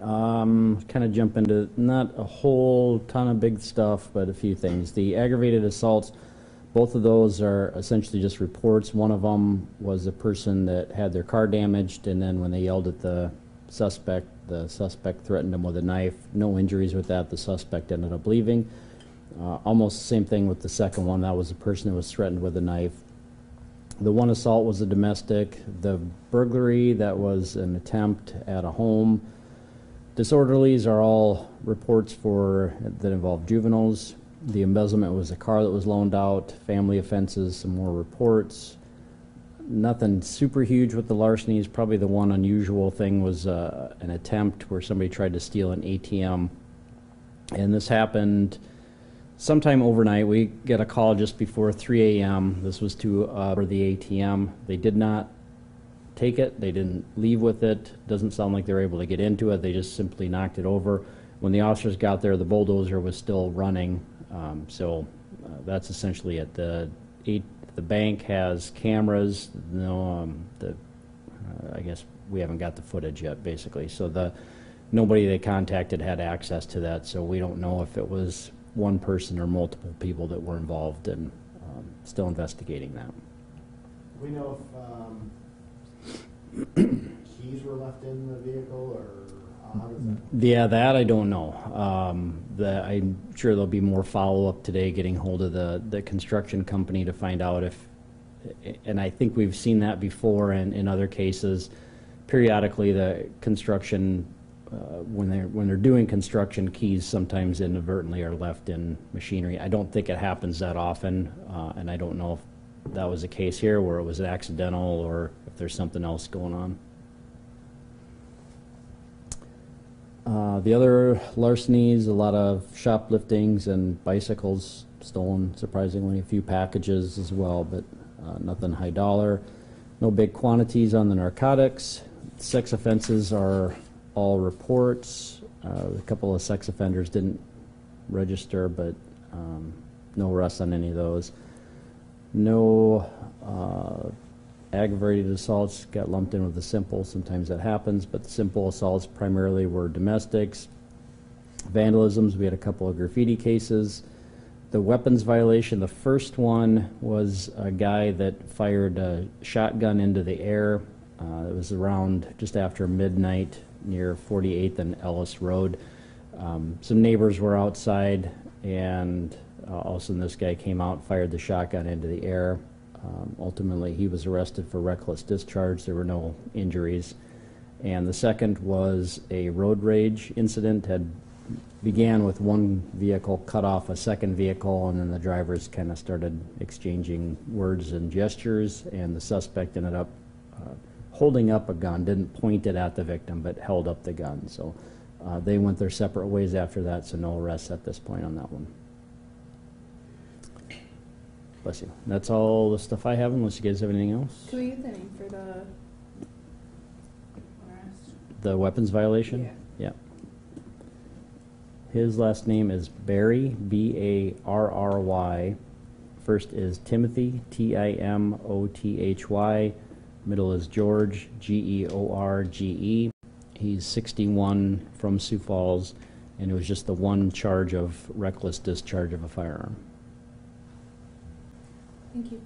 Kind of jump into not a whole ton of big stuff, but a few things. The aggravated assaults, both of those are essentially just reports. One of them was a person that had their car damaged, and then when they yelled at the suspect threatened him with a knife. No injuries with that. The suspect ended up leaving. Almost the same thing with the second one. That was a person that was threatened with a knife. The one assault was a domestic. The burglary, that was an attempt at a home. Disorderlies are all reports that involve juveniles. The embezzlement was a car that was loaned out. Family offenses, some more reports. Nothing super huge with the larcenies. Probably the one unusual thing was an attempt where somebody tried to steal an ATM. And this happened sometime overnight. We get a call just before 3 a.m. This was for the ATM. They did not take it. They didn't leave with it. Doesn't sound like they were able to get into it. They just simply knocked it over. When the officers got there, the bulldozer was still running. So that's essentially it. The bank has cameras. No, I guess we haven't got the footage yet, basically. So nobody they contacted had access to that. So we don't know if it was one person or multiple people that were involved, and still investigating that. We know if keys were left in the vehicle, or how does that? Yeah, that I don't know. I'm sure there'll be more follow-up today, getting hold of the construction company to find out if, and I think we've seen that before in other cases. Periodically, the construction, when they're doing construction, keys sometimes inadvertently are left in machinery. I don't think it happens that often, and I don't know if that was the case here, where it was accidental, or if there's something else going on. The other larcenies, a lot of shopliftings and bicycles stolen, surprisingly. A few packages as well, but nothing high dollar. No big quantities on the narcotics. Sex offenses are all reports. A couple of sex offenders didn't register, but no arrests on any of those. No aggravated assaults got lumped in with the simple. Sometimes that happens, but the simple assaults primarily were domestics. Vandalisms, we had a couple of graffiti cases. The weapons violation, the first one was a guy that fired a shotgun into the air. It was around just after midnight near 48th and Ellis Road. Some neighbors were outside, and all of a sudden this guy came out, fired the shotgun into the air. Ultimately, he was arrested for reckless discharge. There were no injuries. And the second was a road rage incident. Began with one vehicle, cut off a second vehicle, and then the drivers kind of started exchanging words and gestures, and the suspect ended up holding up a gun, didn't point it at the victim, but held up the gun. So they went their separate ways after that, so no arrests at this point on that one. Bless you. That's all the stuff I have, unless you guys have anything else. Can we get the name for the arrest? The weapons violation? Yeah. Yeah. His last name is Barry, B-A-R-R-Y. First is Timothy, T-I-M-O-T-H-Y. Middle is George, G-E-O-R-G-E. He's 61, from Sioux Falls, and it was just the one charge of reckless discharge of a firearm. Thank you.